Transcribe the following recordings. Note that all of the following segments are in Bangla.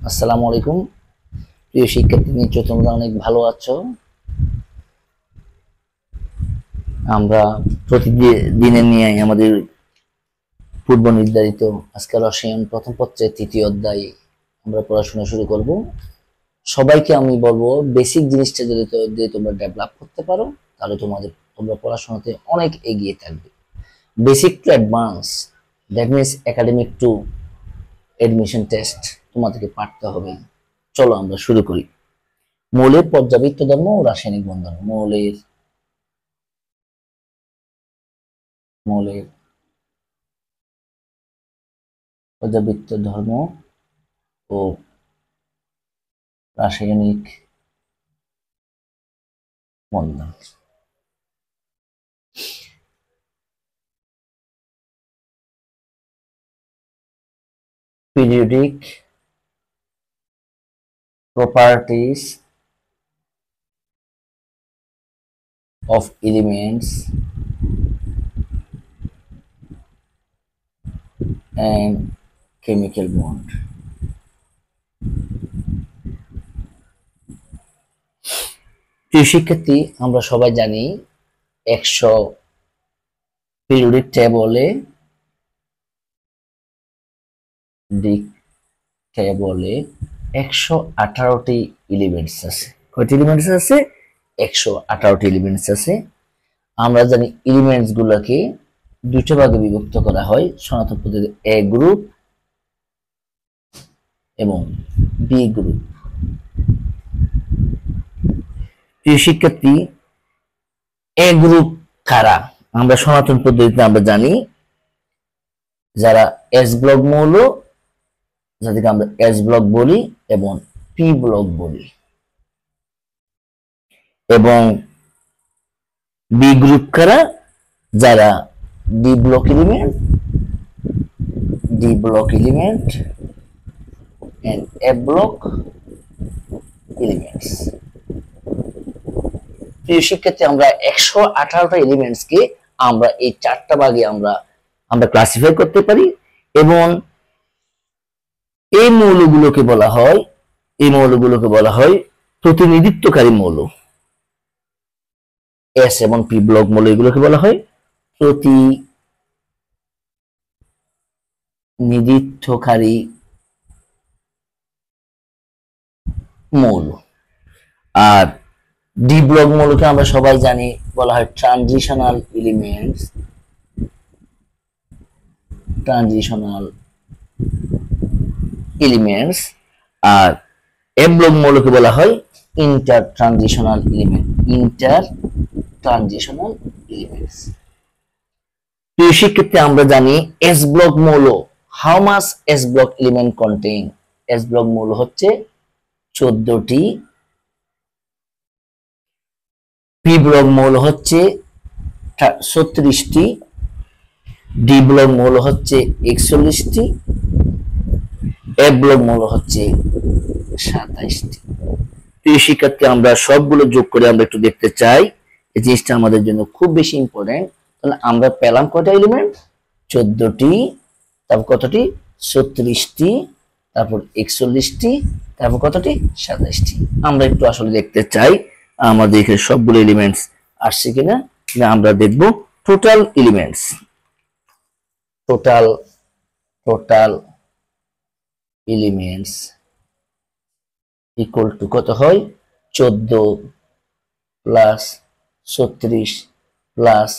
আসসালামু আলাইকুম। প্রিয় শিক্ষার্থী, নিশ্চয় তোমরা অনেক ভালো আছো। আমরা প্রতিদিনের নিয়ে আমাদের পূর্ব নির্ধারিত আজকে রসায়ন প্রথম পত্রের তৃতীয় অধ্যায় আমরা পড়াশোনা শুরু করব। সবাইকে আমি বলবো, বেসিক জিনিসটা যদি তোমরা ডেভেলপ করতে পারো তাহলে তোমরা পড়াশোনাতে অনেক এগিয়ে থাকবে। Basic to advance, that means academic two admission test তোমাদেরকে পারতে হবে। চলো আমরা শুরু করি। মৌলের পর্যাবৃত্ত ধর্ম ও রাসায়নিক বন্ধন। মৌলের পর্যাবৃত্ত ধর্ম ও রাসায়নিক বন্ধন। periodic properties of elements and chemical bond. প্রিয় শিক্ষার্থী, আমরা সবাই জানি 100 পিরিয়ডিক টেবলে 118টি এলিমেন্টস আছে। কয়টি এলিমেন্টস আছে? 118টি এলিমেন্টস আছে। আমরা জানি এলিমেন্টস গুলোকে দুটো ভাগে বিভক্ত করা হয় সনাতন পদ্ধতিতে, এ গ্রুপ এবং বি গ্রুপ। প্রিয় শিক্ষার্থী, এ গ্রুপ কারা? আমরা সনাতন পদ্ধতিতে আমরা জানি যারা এস ব্লক মৌল, যাদেরকে আমরা এস ব্লক বলি এবং পি ব্লক বলি, এবং বি গ্রুপ কারা? যারা D block element and A block elements. প্রিয় শিক্ষার্থী, আমরা 118টা এলিমেন্টস কে আমরা এই চারটা ভাগে আমরা ক্লাসিফাই করতে পারি, এবং এই মৌলগুলোকে বলা হয় প্রতিনিধিত্বকারী মৌল। এস এবং পি ব্লক মৌল, এগুলোকে বলা হয় প্রতিনিধিত্বকারী মৌল। আর ডি ব্লক মৌলকে আমরা সবাই জানি বলা হয় ট্রানজিশনাল এলিমেন্টস। আর এ ব্লক মৌলকে বলা হয় ইন্টার ট্রানজিশনাল এলিমেন্টস। প্রিয় শিক্ষার্থী, আমরা জানি এস ব্লক মৌল, how much S block element contain? S block মৌল হচ্ছে 14টি, পি ব্লক মৌল হচ্ছে 36টি, ডি ব্লক মৌল হচ্ছে 41টি, এ ব্লক মৌল হচ্ছে 27টি। প্রিয় শিক্ষার্থী, আমরা সবগুলো যোগ করে আমরা একটু দেখতে চাই। এই জিনিসটা আমাদের জন্য খুব বেশি ইম্পর্টেন্ট। তাহলে আমরা পেলাম কয়টা এলিমেন্ট? 14টি, তারপর কতটি? 36টি, তারপর 41টি, তারপর কতটি? 27টি। আমরা একটু আসলে দেখতে চাই আমাদের এখানে সবগুলো এলিমেন্টস আসছে কিনা। আমরা দেখব total elements. Total elements equal to কত হয়? 14 প্লাস 36 প্লাস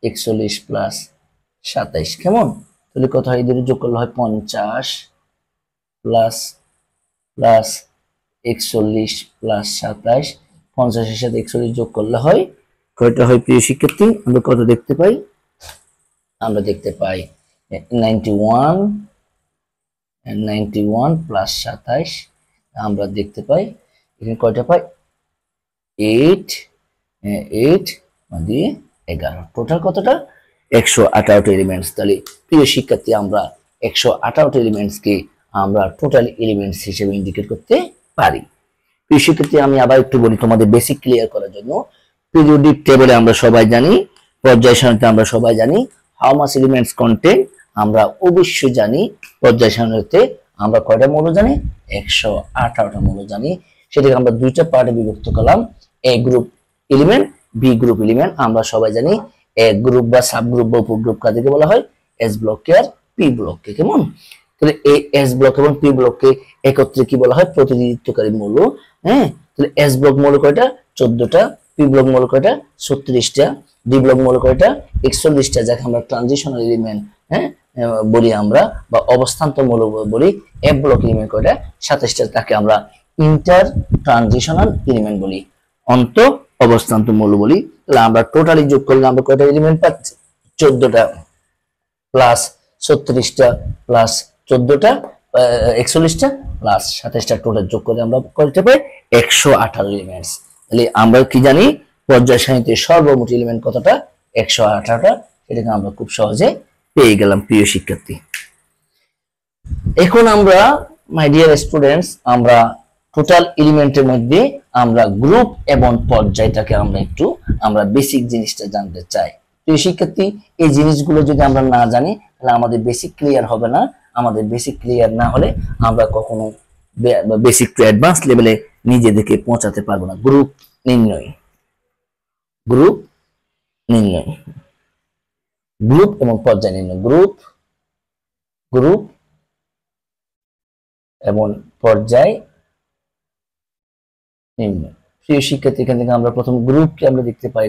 41 প্লাস 27। কেমন? তাহলে কত হয়? এদের যোগ করলে হয় 50 প্লাস 41 প্লাস 27। 50-এর সাথে 41 যোগ করলে হয় কয়টা হয়? প্রিয় শিক্ষার্থী, আমরা কত দেখতে পাই? আমরা দেখতে পাই 91 প্লাস 27। আমরা দেখতে পাই এখানে কয়টা পাই? 8 দিয়ে 11। টোটাল কতটা? 118টা এলিমেন্টস। তাহলে প্রিয় শিক্ষার্থী, আমরা 118টা এলিমেন্টসকে আমরা টোটাল এলিমেন্টস হিসেবে ইন্ডিকেট করতে পারি। প্রিয় শিক্ষার্থী, আমি আবার একটু বলি তোমাদের বেসিক ক্লিয়ার করার জন্য। পিরিয়ডিক টেবলে আমরা সবাই জানি, পর্যায় সারণীতে আমরা সবাই জানি হাউ মাস এলিমেন্টস কন্টেন। আমরা অবশ্যই জানি পর্যায় সারণীতে আমরা কয়টা মৌল জানি? 118টা মৌল জানি। সেটাকে আমরা দুইটা পার্টে বিভক্ত করলাম, A group element, B group element. আমরা সবাই জানি এ গ্রুপ বা সাবগ্রুপ বা উপগ্রুপ কাদেরকে বলা হয়? এস ব্লককে আর পি ব্লককে। কেমন? তাহলে এই এস ব্লক এবং পি ব্লককে একত্রে কি বলা হয়? প্রতিনিধিত্বকারী মৌল। হ্যাঁ, তাহলে এস ব্লক মৌল কয়টা? 14টা। পি ব্লক মৌল কয়টা? 36টা। ডি ব্লক মৌল কয়টা? 41টা, যাকে আমরা ট্রানজিশনাল এলিমেন্ট হ্যাঁ বলি আমরা, বা অবস্থান্তর মৌল বলি। এফ ব্লক এলিমেন্ট কয়টা? 27টা, তাকে আমরা ইন্টার ট্রানজিশনাল এলিমেন্ট বলি, অন্ত অবস্থান্তর মৌল বলি। তাহলে আমরা টোটালি যোগ করলে আমরা কয়টা এলিমেন্ট পাচ্ছি? 14টা প্লাস 36টা প্লাস 14টা 41টা প্লাস 27টা, টোটাল যোগ করে আমরা কয়টা পাই? 118 এলিমেন্টস। তাহলে আমরা কি জানি? পর্যায় সারণীতে সর্বমোট এলিমেন্ট কতটা? 118টা। এটাকে আমরা খুব সহজে পেয়ে গেলাম প্রিয় শিক্ষার্থী। এখন আমরা মাই ডিয়ার স্টুডেন্টস, আমরা টোটাল এলিমেন্টের মধ্যে আমরা গ্রুপ এবং পর্যায়টাকে আমরা বেসিক জিনিসটা জানতে চাই। প্রিয় শিক্ষার্থী, এই জিনিসগুলো যদি আমরা না জানি তাহলে আমাদের বেসিক ক্লিয়ার হবে না। আমাদের বেসিক ক্লিয়ার না হলে আমরা কখনো বেসিক টু অ্যাডভান্স লেভেলে নিজেদেরকে পৌঁছাতে পারবো না। গ্রুপ নির্ণয়, গ্রুপ নির্ণয়, গ্রুপ এবং পর্যায় নির্ণয়, গ্রুপ গ্রুপ এবং পর্যায় নির্ণয়। প্রিয় শিক্ষার্থী, এখান থেকে আমরা প্রথম গ্রুপকে আমরা দেখতে পাই।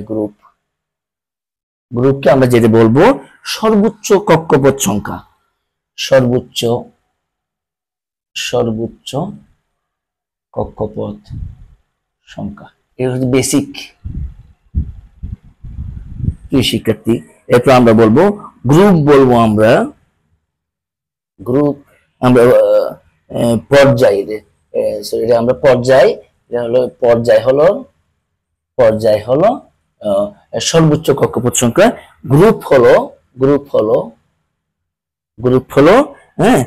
গ্রুপকে আমরা যেটা বলবো সর্বোচ্চ কক্ষপথ সংখ্যা, সর্বোচ্চ কক্ষপথ সংখ্যা, এটা হচ্ছে বেসিক। প্রিয় শিক্ষার্থী, এরপর আমরা বলবো গ্রুপ, বলবো আমরা গ্রুপ, আমরা পর্যায়, এটা আমরা পর্যায়, পর্যায় হলো সর্বোচ্চ কক্ষপথ সংখ্যা। গ্রুপ হলো হ্যাঁ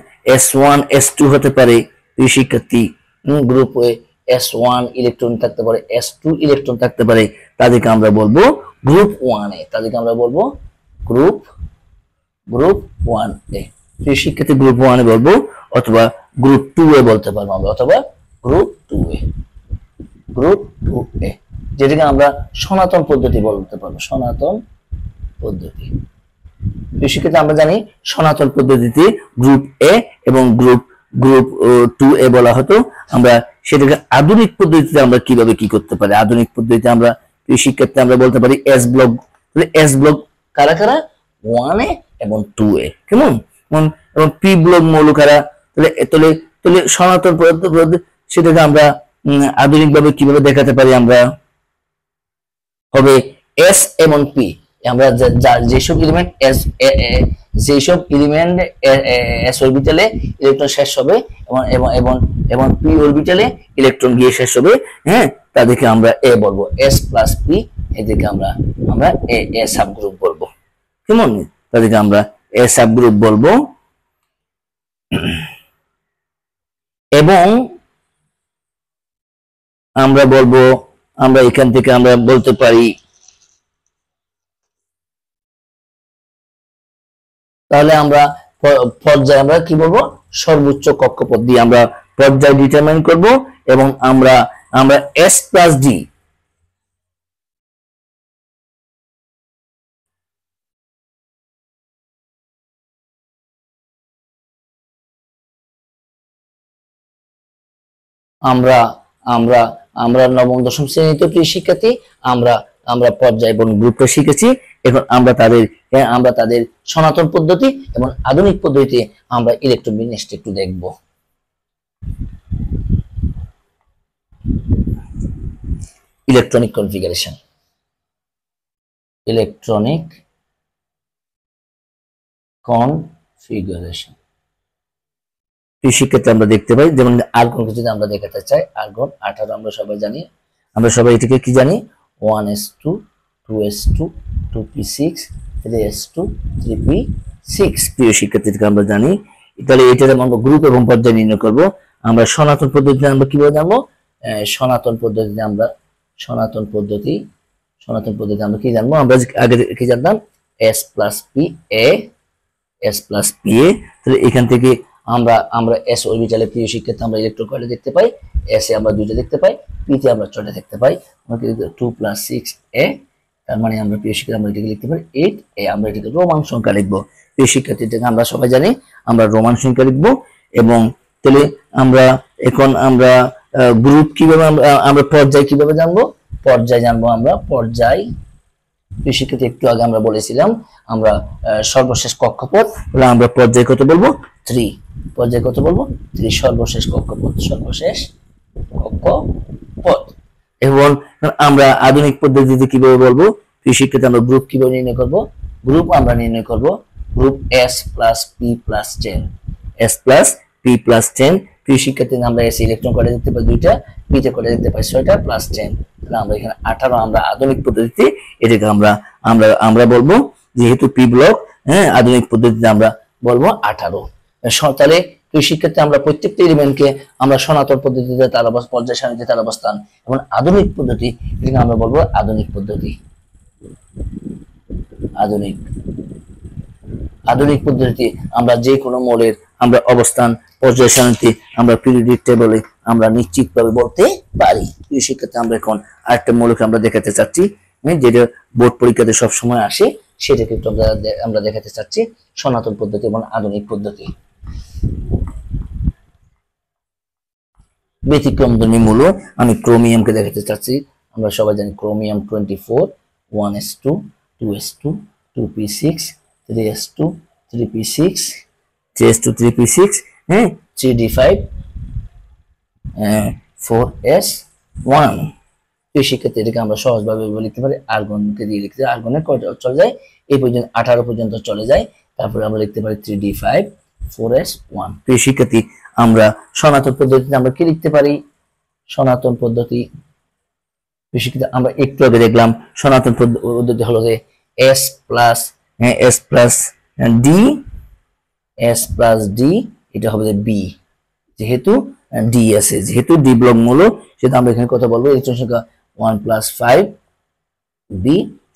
S1 S2 হতে পারে। প্রিয় শিক্ষার্থী, গ্রুপ S1 ইলেকট্রন থাকতে পারে, S2 ইলেকট্রন থাকতে পারে, তাদেরকে আমরা বলবো গ্রুপ 1A, তাদেরকে আমরা বলবো গ্রুপ 1A। প্রিয় শিক্ষার্থী, গ্রুপ 1A বলবো, অথবা গ্রুপ 2A বলতে পারবো আমরা, অথবা গ্রুপ 2A, যেটাকে আমরা সনাতন পদ্ধতি বলতে পারবো, সনাতন পদ্ধতি। সেক্ষেত্রে আমরা জানি সনাতন পদ্ধতিতে গ্রুপ এ এবং গ্রুপ 2A বলা হতো। আমরা সেটাকে আধুনিক পদ্ধতিতে আমরা কিভাবে কি করতে পারি? আধুনিক পদ্ধতিতে আমরা শিক্ষার্থী আমরা বলতে পারি এস ব্লক। এস ব্লক কারা কারা? 1A এবং 2A। কেমন? এবং পি ব্লক মৌল কারা? তাহলে সনাতন পদ্ধতি, সেটাকে আমরা আধুনিক ভাবে কিভাবে দেখাতে পারি? আমরা হবে এস এবং পি। আমরা যেসব এলিমেন্ট এস অরবিটালে ইলেকট্রন শেষ হবে এবং পি অরবিটালে ইলেকট্রন গিয়ে শেষ হবে, হ্যাঁ, তাদেরকে আমরা এ বলবো, এস প্লাস পি। এদেরকে আমরা এ সাবগ্রুপ বলবো। কেমন? তাদেরকে আমরা এ সাবগ্রুপ বলবো। এবং আমরা বলবো, আমরা এখান থেকে আমরা বলতে পারি, তাহলে আমরা পর্যায়ে আমরা কি বলবো? সর্বোচ্চ কক্ষপথ দিয়ে আমরা পর্যায় ডিটারমাইন করব, এবং আমরা এস প্লাস ডি, আমরা আমরা আমরা নবম দশম শ্রেণীতে প্রিয় শিক্ষার্থী আমরা পর্যায় এবং গ্রুপটা শিখেছি। এখন আমরা তাদের সনাতন পদ্ধতি এবং আধুনিক পদ্ধতিতে আমরা ইলেকট্রন বিন্যাসটা একটু দেখব। ইলেকট্রনিক কনফিগারেশন, শিক্ষার্থী আমরা দেখতে পাই, যেমন আর্গনকে যদি আমরা দেখাতে চাই, আর্গন 18 আমরা সবাই জানি, আমরা সবাই এটাকে কি জানি? 1s2 2s2 2p6 3s2 3p6। প্রিয় শিক্ষার্থীকে আমরা জানি। তাহলে এটার আমরা গ্রুপ এবং পর্যায় নির্ণয় করব। আমরা সনাতন পদ্ধতিতে আমরা কিভাবে জানবো? সনাতন পদ্ধতি আমরা কি জানবো? আমরা আগে কি জানতাম? s plus P A. তাহলে এখান থেকে আমরা আমরা এস অরবিটালে প্রিয় শিক্ষার্থী আমরা ইলেকট্রন কয়টা দেখতে পাই, এস এ আমরা দুইটা দেখতে পাই, পি তে আমরা 6টা দেখতে পাই। আমরা 2 + 6 এ, তার মানে আমরা প্রিয় শিক্ষার্থী আমরা এটাকে লিখতে পারি 8 এ। আমরা এটাকে রোমান সংখ্যা লিখবো। প্রিয় শিক্ষার্থীদেরকে আমরা সবাই জানি আমরা রোমান সংখ্যা লিখবো। এবং তাহলে আমরা এখন আমরা গ্রুপ কিভাবে আমরা পর্যায় কিভাবে জানবো, পর্যায় জানবো আমরা পর্যায়। প্রিয় শিক্ষার্থী একটু আগে আমরা বলেছিলাম আমরা সর্বশেষ কক্ষপথ বলে আমরা পর্যায় কত বলবো 3, পর্যায় কত বলবো 3, সর্বশেষ কক্ষপথ, সর্বশেষ কক্ষপথ। এবং আমরা আধুনিক পদ্ধতিতে কিভাবে বলবো, প্রিয় শিক্ষার্থী আমরা গ্রুপ কিভাবে নির্ণয় করব, গ্রুপ আমরা নির্ণয় করব group S + P + 10, S + P + 10। প্রিয় শিক্ষার্থী আমরা এস ইলেকট্রন কয়টা দেখতে পাই 2টা, পি তে কয়টা দেখতে পাই 6টা + 10, তাহলে আমরা এখানে 18। আমরা আধুনিক পদ্ধতিতে এটাকে আমরা আমরা আমরা বলবো যেহেতু পি ব্লক, হ্যাঁ আধুনিক পদ্ধতিতে আমরা বলবো 18। তাহলে প্রিয় শিক্ষার্থী আমরা প্রত্যেকটা এলিমেন্টকে আমরা সনাতন পদ্ধতিতে তার পর্যায় সারণীতে তার অবস্থান, এবং আধুনিক পদ্ধতি এটাকে আমরা বলবো আধুনিক পদ্ধতি। আধুনিক আধুনিক পদ্ধতিতে আমরা যে কোনো মৌলের আমরা অবস্থান পর্যায় সারণীতে আমরা পিরিয়ডিক টেবলে আমরা নিশ্চিতভাবে বলতে পারি। প্রিয় শিক্ষার্থী আমরা এখন আরেকটা মৌলকে আমরা দেখাতে চাচ্ছি, যেটা বোর্ড পরীক্ষাতে সব সময় আসে, সেটাকে একটু আমরা দেখাতে চাচ্ছি সনাতন পদ্ধতি এবং আধুনিক পদ্ধতি। ব্যতিক্রমধর্মী মৌল আমি ক্রোমিয়ামকে দেখাতে চাচ্ছি। আমরা সবাই জানি chromium 24, 1s2, 2s2, 2p6, 3s2, 3p6, 3s2, 3p6, হ্যাঁ 3d5, 4s1। এই শিক্ষার্থী এটাকে আমরা সহজভাবে লিখতে পারি আর্গনকে দিয়ে লিখতে, আর্গনের কয়টা চলে যায় এই পর্যন্ত 18 পর্যন্ত চলে যায়, তারপরে আমরা লিখতে পারি 3d5, 4s1। এই শিক্ষার্থী আমরা সনাতন পদ্ধতিতে আমরা কি লিখতে পারি, সনাতন পদ্ধতি শিক্ষার্থী আমরা একটু আগে দেখলাম সনাতন পদ্ধতি হলো যে s + d, এটা হবে যে b, যেহেতু d আছে, যেহেতু d ব্লক মৌল সেটা আমরা এখানে কথা বলবো ইলেকট্রন সংখ্যা 1 + 5b,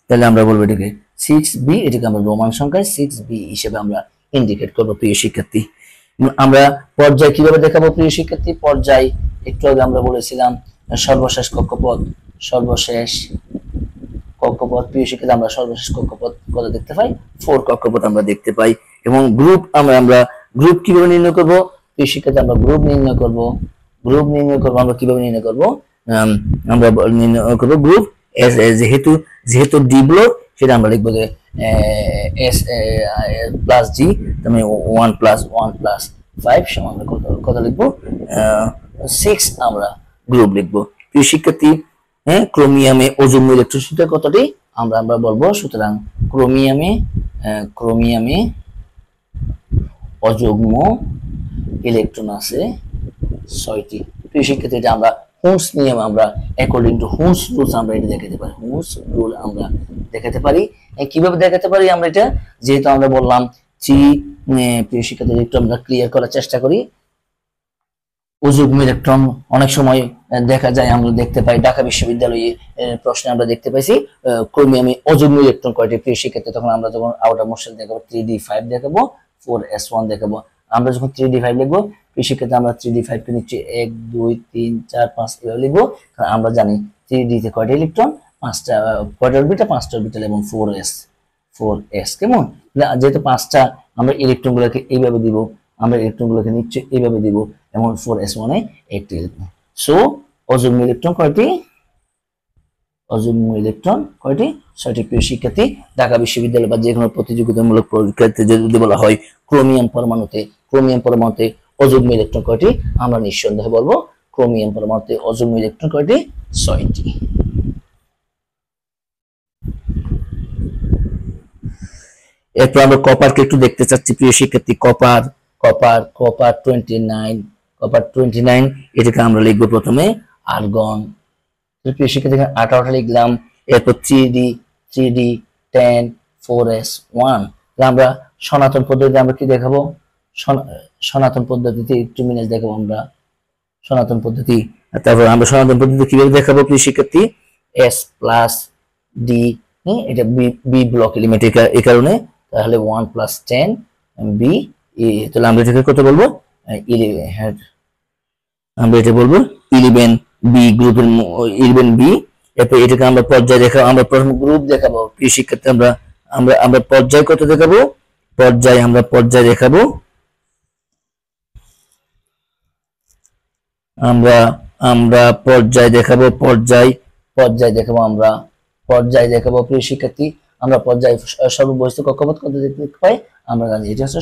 তাহলে আমরা বলবো এটাকে 6b, এটাকে আমরা রোমান সংখ্যায় 6b হিসেবে আমরা ইন্ডিকেট করবো। প্রিয় শিক্ষার্থী আমরা পর্যায় কিভাবে দেখাবো, প্রিয় শিক্ষার্থী পর্যায় একটু আগে আমরা বলেছিলাম সর্বশেষ কক্ষপথ, সর্বশেষ কক্ষপথ। প্রিয় শিক্ষার্থী আমরা সর্বশেষ কক্ষপথ কত দেখতে পাই 4 কক্ষপথ আমরা দেখতে পাই। এবং গ্রুপ আমরা গ্রুপ কিভাবে নির্ণয় করব, প্রিয় শিক্ষার্থী আমরা গ্রুপ নির্ণয় করব, গ্রুপ নির্ণয় করব আমরা কিভাবে নির্ণয় করব, আমরা নির্ণয় করব গ্রুপ যেহেতু ডি ব্লক সেটা আমরা লিখবো যে s + d, মানে 1 + 1 + 5 সমান কত লিখবো 6 আমরা গ্রুপ লিখবো। প্রিয় শিক্ষার্থী হ্যাঁ ক্রোমিয়ামে অযুগ্ম ইলেকট্রন সংখ্যা কতটি আমরা বলবো, সুতরাং ক্রোমিয়ামে অযুগ্ম ইলেকট্রন আছে 6টি। প্রিয় শিক্ষার্থী এটা আমরা হুমস নিয়ম আমরা অ্যাকর্ডিং টু হুমস রুলস আমরা এটা দেখাতে পারি, হুমস রুল আমরা দেখাতে পারি। কিভাবে দেখাতে পারি আমরা এটা, যেহেতু আমরা বললাম প্রিয় শিক্ষার্থী একটু আমরা ক্লিয়ার করার চেষ্টা করি। অযুগ্ম ইলেকট্রন অনেক সময় দেখা যায়, আমরা দেখতে পাই ঢাকা বিশ্ববিদ্যালয়ে প্রশ্নে আমরা দেখতে পাইছি ক্রোমিয়ামে অযুগ্ম ইলেকট্রন কয়টি। প্রিয় শিক্ষার্থী তখন আমরা যখন আউটার মোস্ট দেখাবো 3d5 দেখাবো, 4s1 দেখাবো। আমরা যখন 3d5 লিখবো, প্রিয় শিক্ষার্থী আমরা 3d5 কে নিচে 1 2 3 4 5 এভাবে লিখবো, কারণ আমরা জানি 3d তে কয়টা ইলেকট্রন, 5টা, কয়টা অরবিটাল, 5টা অরবিটাল এবং 4s কেমন। যেহেতু 5টা আমরা ইলেকট্রন গুলোকে এইভাবে দিব, আমরা ইলেকট্রন গুলোকে নিচে এইভাবে দিব, এবং 4s1 এ একটি ইলেকট্রন। সো অযুগ্ম ইলেকট্রন কয়টি, অযুগ্ম ইলেকট্রন কয়টি 6টি। প্রিয় শিক্ষার্থী ঢাকা বিশ্ববিদ্যালয় বা যে কোনো প্রতিযোগিতামূলক পরীক্ষাতে যদি বলা হয় ক্রোমিয়াম পরমাণুতে অযুগ্ম ইলেকট্রন কয়টি, আমরা নিঃসন্দেহে বলবো ক্রোমিয়াম পরমাণুতে অযুগ্ম ইলেকট্রন কয়টি 6টি। এরপর আমরা কপারকে একটু দেখতে চাচ্ছি। প্রিয় শিক্ষার্থী কপার 29, এটাকে আমরা লিখবো প্রথমে আর্গন। প্রিয় শিক্ষার্থী 18টা লিখলাম, এরপর 3d 10, 4s1। আমরা সনাতন পদ্ধতিতে আমরা কি দেখাবো, সনাতন পদ্ধতিতে একটু মিনিট দেখাবো আমরা সনাতন পদ্ধতি। তারপর আমরা সনাতন পদ্ধতি কিভাবে দেখাবো, প্রিয় শিক্ষার্থী s + d, এটা বি ব্লক এলিমেন্ট এই কারণে, তাহলে 1 + 10 b তাহলে আমরা এটাকে কত বলবো? 11, আমরা এটা বলবো 11 বি গ্রুপের 11 বি। এরপর এটাকে আমরা পর্যায় দেখাবো, আমরা প্রথম গ্রুপ দেখাবো প্রিয় শিক্ষার্থী। আমরা আমরা আমরা পর্যায় কত দেখাবো? আমরা পর্যায় দেখাবো, আমরা আমরা পর্যায় দেখাবো, আমরা পর্যায় দেখাবো প্রিয় শিক্ষার্থী। আমরা পর্যায় সর্ববহিষ্ঠ কক্ষপথ কত দেখতে পাই? আমরা জানি এটা হচ্ছে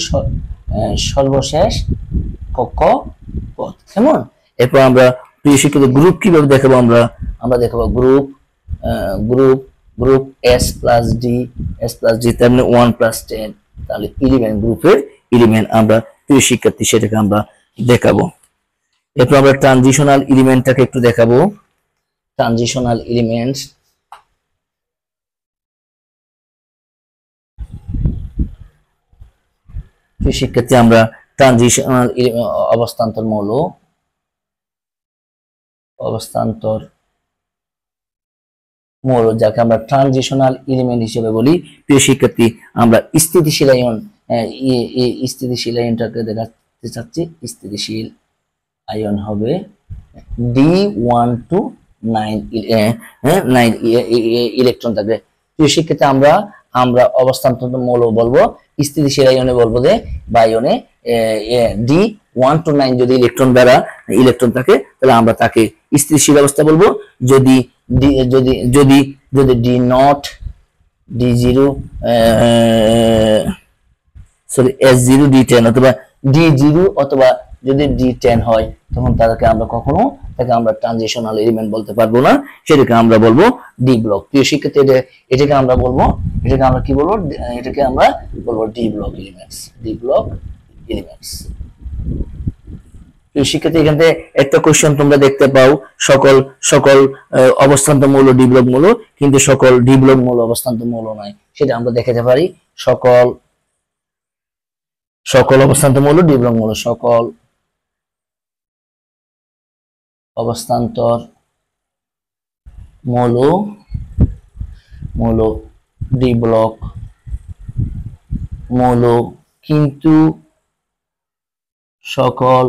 সর্বশেষ কক্ষপথ, কেমন? এরপর আমরা প্রিয় শিক্ষার্থী গ্রুপ কিভাবে দেখাবো? আমরা দেখাবো group group S plus D তার মানে 1 + 10, তাহলে 11 গ্রুপের 11 আমরা প্রিয় শিক্ষার্থী সেটাকে আমরা দেখাবো। এরপর আমরা ট্রানজিশনাল এলিমেন্টটাকে একটু দেখাবো। ট্রানজিশনাল এলিমেন্টস, শিক্ষার্থী আমরা ট্রানজিশনাল অবস্থান্তর মৌল যাকে আমরা ট্রানজিশনাল এলিমেন্ট হিসেবে বলি প্রিয় শিক্ষার্থী। আমরা স্থিতিশীল আয়নটাকে দেখাতে চাচ্ছি। স্থিতিশীল আয়ন হবে D129 ইলেকট্রন থাকবে প্রিয় শিক্ষার্থী। আমরা অবস্থান্তর মৌল বলবো, স্থিতিশীল আয়নে বলবো যে বা আয়নে D129 যদি ইলেকট্রন থাকে তাহলে আমরা তাকে স্থিতিশীল অবস্থা বলবো। যদি D0 D0 sorry S0 D10 অথবা D0 অথবা যদি D10 হয় তখন তাকে আমরা ট্রানজিশনাল এলিমেন্ট বলতে পারবো না, সেটাকে আমরা বলবো ডি ব্লক। প্রিয় শিক্ষার্থী এটাকে আমরা কি বলবো? এটাকে আমরা বলবো ডি ব্লক এলিমেন্টস। প্রিয় শিক্ষার্থী এখান থেকে একটা কোশ্চেন তোমরা দেখতে পাও, সকল অবস্থান্ত মৌল ডি ব্লক মৌল, কিন্তু সকল ডি ব্লক মৌল অবস্থান্ত মৌল নয়, সেটা আমরা দেখাতে পারি। সকল অবস্থান্ত মৌল ডি ব্লক মৌল, সকল অবস্থান্তর মৌল ডি ব্লক মৌল, কিন্তু সকল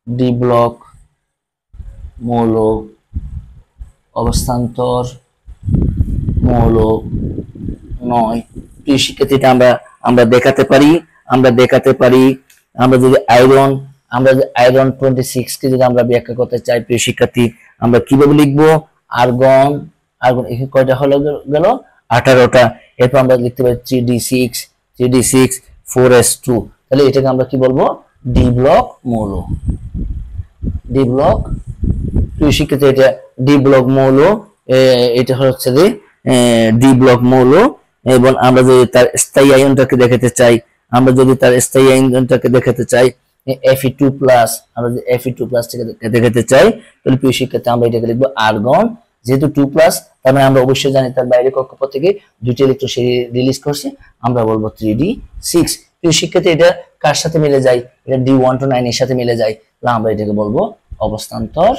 ডি ব্লক মৌল অবস্থান্তর মৌল নয়। প্রিয় শিক্ষার্থী আমরা দেখাতে পারি। আমরা যদি আয়রন 26 কে যদি আমরা ব্যাখ্যা করতে চাই প্রিয় শিক্ষার্থী, আমরা কিভাবে লিখবো? আর্গন এখানে কয়টা হলো গেল? 18টা। এরপর আমরা লিখতে পারি 3d6 4s2, তাহলে এটাকে আমরা কি বলবো? ডি ব্লক মৌল। প্রিয় শিক্ষার্থী এটা ডি ব্লক মৌল, এটা হচ্ছে যে ডি ব্লক মৌল। এবং আমরা যদি তার স্থায়ী আয়নটাকে দেখাতে চাই, Fe2+, আমরা যদি Fe2+ দেখাতে চাই তাহলে প্রিয় শিক্ষার্থী আমরা এটাকে লিখবো আর্গন। যেহেতু 2+, তার মানে আমরা অবশ্যই জানি তার বাইরে কক্ষপথ থেকে 2টি ইলেকট্রন সে রিলিজ করছে, আমরা বলবো 3d6। প্রিয় শিক্ষার্থী এটা কার সাথে মিলে যায়? এটা D129 এর সাথে মিলে যায়, তাহলে আমরা এটাকে বলবো অবস্থান্তর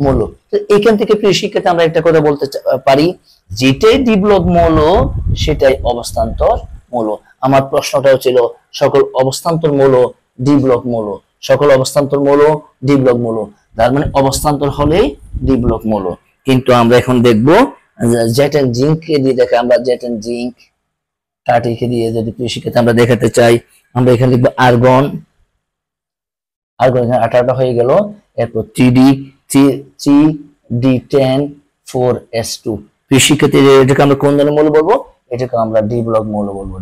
মৌল। তো এখান থেকে প্রিয় শিক্ষার্থী আমরা একটা কথা বলতে পারি, যেটাই ডি ব্লক মৌল সেটাই অবস্থান্তর মৌল। আমার প্রশ্নটা ছিল সকল অবস্থান্তর মৌল ডি ব্লক মৌল, তার মানে অবস্থান্তর হলেই ডি ব্লক মৌল। কিন্তু আমরা এখন দেখবো জ্যাটেন জিঙ্ককে দিয়ে আমরা জ্যাটেন জিঙ্ক 30 কে দিয়ে যদি প্রিয় শিক্ষার্থী আমরা দেখাতে চাই, আমরা এখানে লিখবো আর্গন এখানে 18টা হয়ে গেল। এরপর 3d10 4s2। প্রিয় শিক্ষার্থী এটাকে আমরা কোন ধরনের মৌল বলবো? এটাকে আমরা ডি ব্লক মৌল বলবো,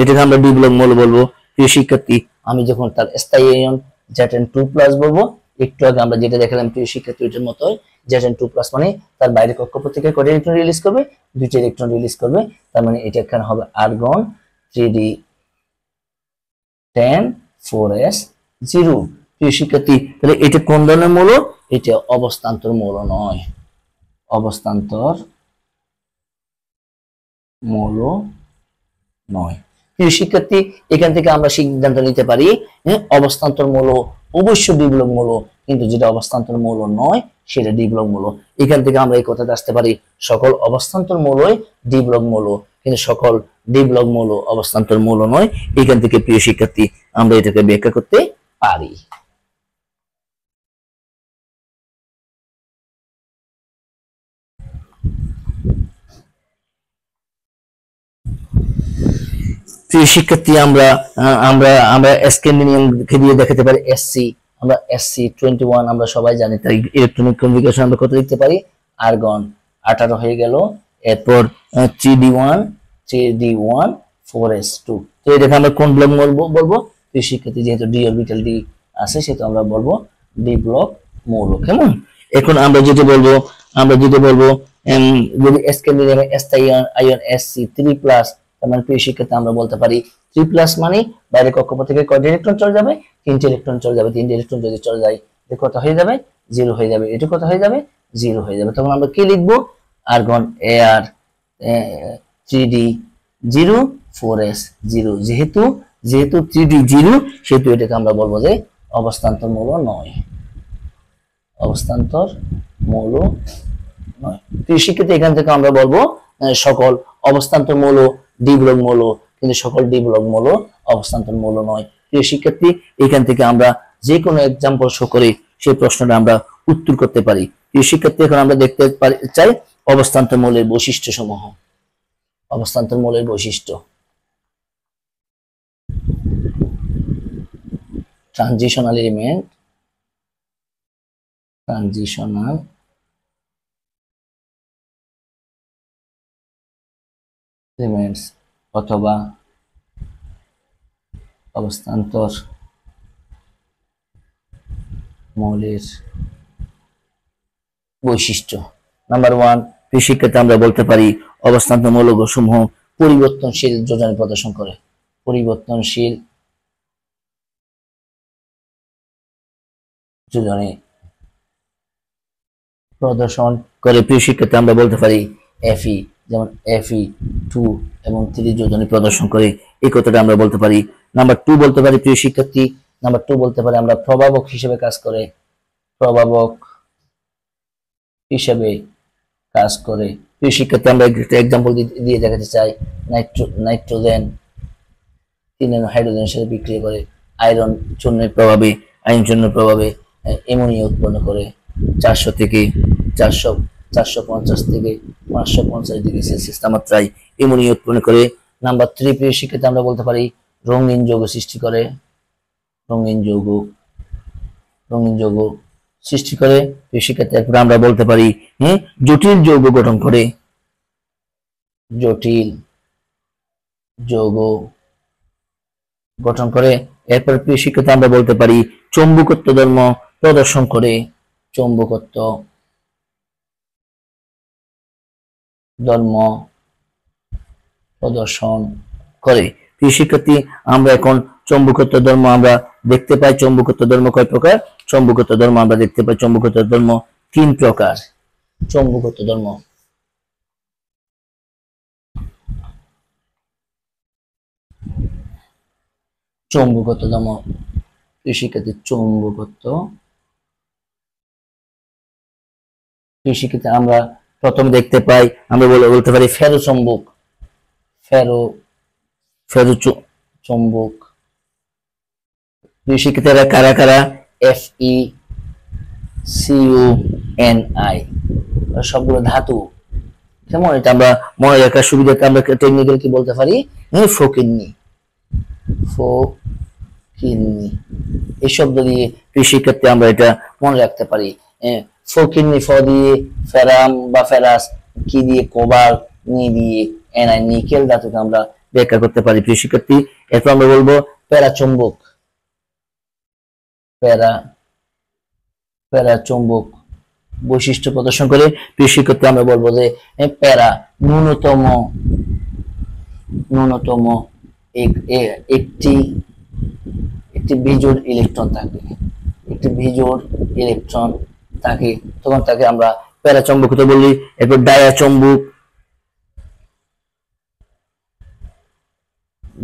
এটাকে আমরা ডি ব্লক মৌল বলবো। প্রিয় শিক্ষার্থী আমি যখন তার স্থায়ী আয়ন জ্যাটেন 2+ বলবো, একটু আগে আমরা যেটা দেখালাম প্রিয় শিক্ষার্থী এটার মতোই, জ্যাটেন 2+ মানে তার বাইরে কক্ষপথ থেকে কয়টা ইলেকট্রন রিলিজ করবে? 2টি ইলেকট্রন রিলিজ করবে, তার মানে এটা এখানে হবে আর্গন 3d10 4s0। প্রিয় শিক্ষার্থী তাহলে এটা কোন ধরনের মৌল? এটা অবস্থান্তর মৌল নয়, প্রিয় শিক্ষার্থী এখান থেকে আমরা সিদ্ধান্ত নিতে পারি অবস্থান্তর মৌল অবশ্যই ডি ব্লক মৌল, কিন্তু যেটা অবস্থান্তর মৌল নয় সেটা ডি ব্লক মৌল। এখান থেকে আমরা এই কথাটা আসতে পারি সকল অবস্থান্তর মৌলই ডি ব্লক মৌল, কিন্তু সকল ডি ব্লক মৌল অবস্থান্তর মৌল নয়। এখান থেকে প্রিয় শিক্ষার্থী আমরা এটাকে ব্যাখ্যা করতে পারি। প্রিয় শিক্ষার্থী আমরা আমরা আমরা স্ক্যান্ডিনিয়ামকে দিয়ে দেখাতে পারি এসসি। আমরা SC21 আমরা সবাই জানি, তাই ইলেকট্রনিক কমিউনিকেশন আমরা কত লিখতে পারি, আর্গন 18 হয়ে গেল। এরপর 3D1 4s2। তো এটাকে আমরা কোন ব্লক বলবো প্রিয় শিক্ষার্থী, যেহেতু ডি অরবিটাল ডি আছে সেটা আমরা বলবো ডি ব্লক মৌল। কেমন? এখন আমরা যেটা বলবো যদি স্ক্যান্ডিনিয়ামে স্থায়ী আয়ন Sc3+, মানে প্রিয় শিক্ষার্থী আমরা বলতে পারি 3+ মানে বাইরে কক্ষপথ থেকে কয়টি ইলেকট্রন চলে যাবে, 3টি ইলেকট্রন চলে যাবে। 3টি ইলেকট্রন যদি চলে যায় এটা কত হয়ে যাবে, 0 হয়ে যাবে। এটা কত হয়ে যাবে, 0 হয়ে যাবে। তখন আমরা কি লিখবো, আর্গন Ar 3D0 4s0। যেহেতু 3D0 সেহেতু এটাকে আমরা বলবো যে অবস্থান্তর মৌল নয়, অবস্থান্তর মৌল নয়। প্রিয় শিক্ষার্থী এখান থেকে আমরা বলবো সকল অবস্থান্তর মৌল ডি ব্লক মৌল, কিন্তু সকল ডি ব্লক মৌল অবস্থান্তর মৌল নয়। প্রিয় শিক্ষার্থী এখান থেকে আমরা যে কোনো এক্সাম্পল শো করে সেই প্রশ্নটা আমরা উত্তর করতে পারি। প্রিয় শিক্ষার্থী এখন আমরা দেখতে চাই অবস্থান্তর মৌলের বৈশিষ্ট্য সমূহ। অবস্থান্তর মৌলের বৈশিষ্ট্য, ট্রানজিশনাল এলিমেন্ট, ট্রানজিশনাল এলিমেন্টস অথবা অবস্থান্তর মৌলের বৈশিষ্ট্য। নাম্বার 1, প্রিয় শিক্ষার্থী আমরা বলতে পারি অবস্থান্তর মৌলসমূহ পরিবর্তনশীল যোজনী প্রদর্শন করে। পরিবর্তনশীল যোজনী প্রদর্শন করে। প্রিয় শিক্ষার্থী আমরা বলতে পারি Fe, যেমন Fe2 এবং 3 যোজনী প্রদর্শন করে, এই কথাটা আমরা বলতে পারি। নাম্বার 2 বলতে পারি প্রিয় শিক্ষার্থী, নাম্বার 2 বলতে পারি আমরা প্রভাবক হিসেবে কাজ করে, প্রভাবক হিসেবে কাজ করে। প্রিয় শিক্ষার্থী আমরা একটা এক্সাম্পল দিয়ে দেখাতে চাই। নাইট্রোজেন 3 হাইড্রোজেনের সাথে বিক্রিয়া করে আয়রন চূর্ণের প্রভাবে অ্যামোনিয়া উৎপন্ন করে 400 থেকে 450 থেকে 550 ডিগ্রি সেলসিয়াস তাপমাত্রায় অ্যামোনিয়া উৎপন্ন করে। নাম্বার 3, প্রিয় শিক্ষার্থী আমরা বলতে পারি রঙিন যৌগ সৃষ্টি করে, রঙিন যৌগ সৃষ্টি করে। প্রিয় শিক্ষার্থী এরপর আমরা বলতে পারি জটিল যৌগ গঠন করে, জটিল যৌগ গঠন করে। এরপর প্রিয় শিক্ষার্থী আমরা বলতে পারি চৌম্বকত্ব ধর্ম প্রদর্শন করে, চৌম্বকত্ব ধর্ম প্রদর্শন করে। প্রিয় শিক্ষার্থী আমরা এখন চৌম্বকত্ব ধর্ম আমরা দেখতে পাই। চৌম্বকত্ব ধর্ম কয় প্রকার? চৌম্বকত্ব ধর্ম আমরা দেখতে পাই চৌম্বকত্ব ধর্ম 3 প্রকার। চৌম্বকত্ব ধর্ম, চৌম্বকত্ব ধর্ম প্রিয় শিক্ষার্থী চৌম্বকত্ব। প্রিয় শিক্ষার্থী আমরা প্রথম দেখতে পাই, আমরা বলতে পারি ফেরো চৌম্বক, ফেরো চৌম্বক। প্রিয় শিক্ষার্থীরা কারা কারা? FeCuNi সবগুলো ধাতু। কেমন? এটা আমরা মনে রাখার সুবিধাতে আমরা টেকনিক্যাল কি বলতে পারি, ফকিন্নি, এই শব্দ দিয়ে প্রিয় শিক্ষার্থী আমরা এটা মনে রাখতে পারি। ফকিন্নি ফ দিয়ে ফেরাম বা ফেরাস, কি দিয়ে কোবার, নি দিয়ে এনআই নিকেল ধাতুকে আমরা ব্যাখ্যা করতে পারি প্রিয় শিক্ষার্থী। এরপর আমরা বলবো প্যারাচুম্বক, প্যারাচুম্বক বৈশিষ্ট্য প্রদর্শন করে। প্রিয় শিক্ষার্থী আমরা বলবো যে প্যারা ন্যূনতম একটি বিজোড় ইলেকট্রন থাকে, একটি বিজোড় ইলেকট্রন থাকে, তখন তাকে আমরা প্যারাচুম্বকত্ব বলি। এরপর ডায়াচুম্বক,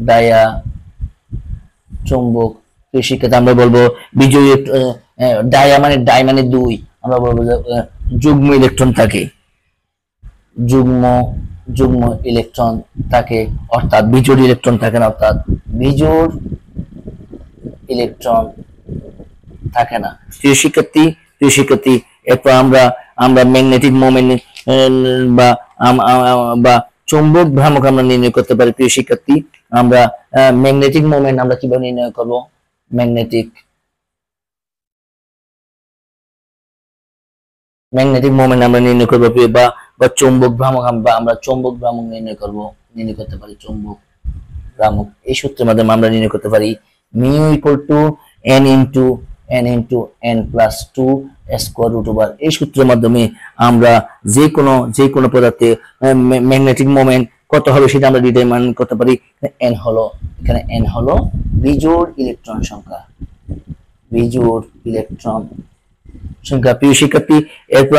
ডায়াচুম্বক প্রিয় শিক্ষার্থী আমরা বলবো বিজোড় ডাই মানে 2, আমরা বলবো যে যুগ্ম ইলেকট্রন থাকে, যুগ্ম যুগ্ম ইলেকট্রন থাকে, অর্থাৎ বিজোড় ইলেকট্রন থাকে না, অর্থাৎ বিজোড় ইলেকট্রন থাকে না। প্রিয় শিক্ষার্থী এরপর আমরা আমরা ম্যাগনেটিক মোমেন্ট বা বা চৌম্বক ভ্রামক আমরা নির্ণয় করতে পারি। প্রিয় শিক্ষার্থী, আমরা ম্যাগনেটিক মোমেন্ট আমরা কিভাবে নির্ণয় করব? ম্যাগনেটিক মোমেন্ট আমরা নির্ণয় করবো, বা চৌম্বক ভ্রামক আমরা চৌম্বক ভ্রামক নির্ণয় করতে পারি। চৌম্বক ভ্রামক এই সূত্রের মাধ্যমে আমরা নির্ণয় করতে পারি mu equal to n into n plus 2 square root over. এই সূত্রের মাধ্যমে আমরা যে কোনো পদার্থে ম্যাগনেটিক মোমেন্ট কত হবে সেটা আমরা ডিটারমাইন করতে পারি। এখানে n হলো বিজোড় ইলেকট্রন সংখ্যা, বিজোড় ইলেকট্রন সংখ্যা। প্রিয় শিক্ষার্থী, এরপর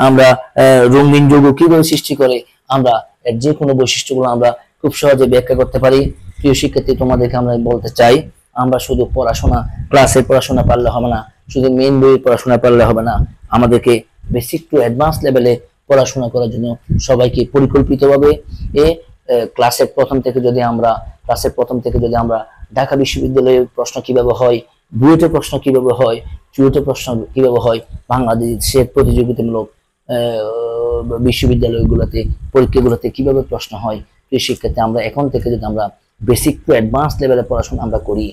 আমরা রঙিন যৌগ কিভাবে সৃষ্টি করে আমরা এর যে কোনো বৈশিষ্ট্যগুলো আমরা খুব সহজে ব্যাখ্যা করতে পারি। প্রিয় শিক্ষার্থী, তোমাদেরকে আমরা বলতে চাই, আমরা শুধু ক্লাসের পড়াশোনা পারলে হবে না, শুধু মেইন বইয়ের পড়াশোনা পারলে হবে না, আমাদেরকে বেসিক টু অ্যাডভান্স লেভেলে পড়াশোনা করার জন্য সবাইকে পরিকল্পিতভাবে ক্লাসের প্রথম থেকে যদি আমরা ঢাকা বিশ্ববিদ্যালয়ের প্রশ্ন কিভাবে হয়, বুয়েটের প্রশ্ন কিভাবে হয়, চুয়েটের প্রশ্ন কিভাবে হয়, বাংলাদেশের প্রতিযোগিতামূলক বিশ্ববিদ্যালয়গুলোতে পরীক্ষাগুলোতে কিভাবে প্রশ্ন হয়, প্রিয় শিক্ষার্থী, আমরা এখন থেকে যদি আমরা বেসিক টু অ্যাডভান্স লেভেলে পড়াশোনা আমরা করি,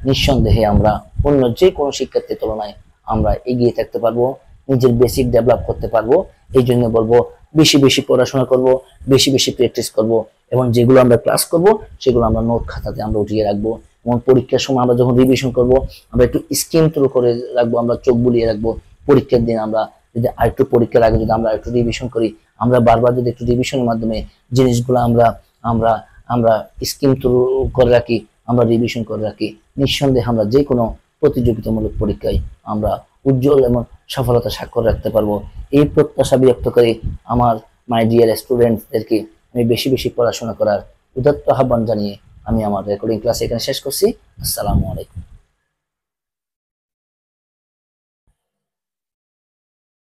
নিঃসন্দেহে আমরা অন্য যে কোনো শিক্ষার্থীর তুলনায় আমরা এগিয়ে থাকতে পারবো, নিজের বেসিক ডেভেলপ করতে পারবো। এই জন্য বলবো বেশি বেশি পড়াশোনা করব, বেশি বেশি প্র্যাকটিস করব, এবং যেগুলো আমরা ক্লাস করব সেগুলো আমরা নোট খাতাতে আমরা উঠিয়ে রাখবো, এবং পরীক্ষার সময় আমরা যখন রিভিশন করব আমরা একটু স্কিম থ্রু করে রাখবো, আমরা চোখ বুলিয়ে রাখবো। পরীক্ষার দিন আমরা যদি আরেকটু পরীক্ষার আগে যদি আমরা একটু রিভিশন করি, আমরা বারবার যদি একটু রিভিশনের মাধ্যমে জিনিসগুলো আমরা আমরা আমরা স্কিম থ্রু করে রাখি, আমরা রিভিশন করে রাখি, নিঃসন্দেহে আমরা যে কোনো প্রতিযোগিতামূলক পরীক্ষায় আমরা উজ্জ্বল এবং সফলতা স্বাক্ষর রাখতে পারবো। এই প্রত্যাশা ব্যক্ত করে আমার মাই ডিয়ার স্টুডেন্টসদেরকে আমি বেশি বেশি পড়াশোনা করার উদাত্ত আহ্বান জানিয়ে আমি আমার রেকর্ডিং ক্লাস এখানে শেষ করছি। আসসালামু আলাইকুম।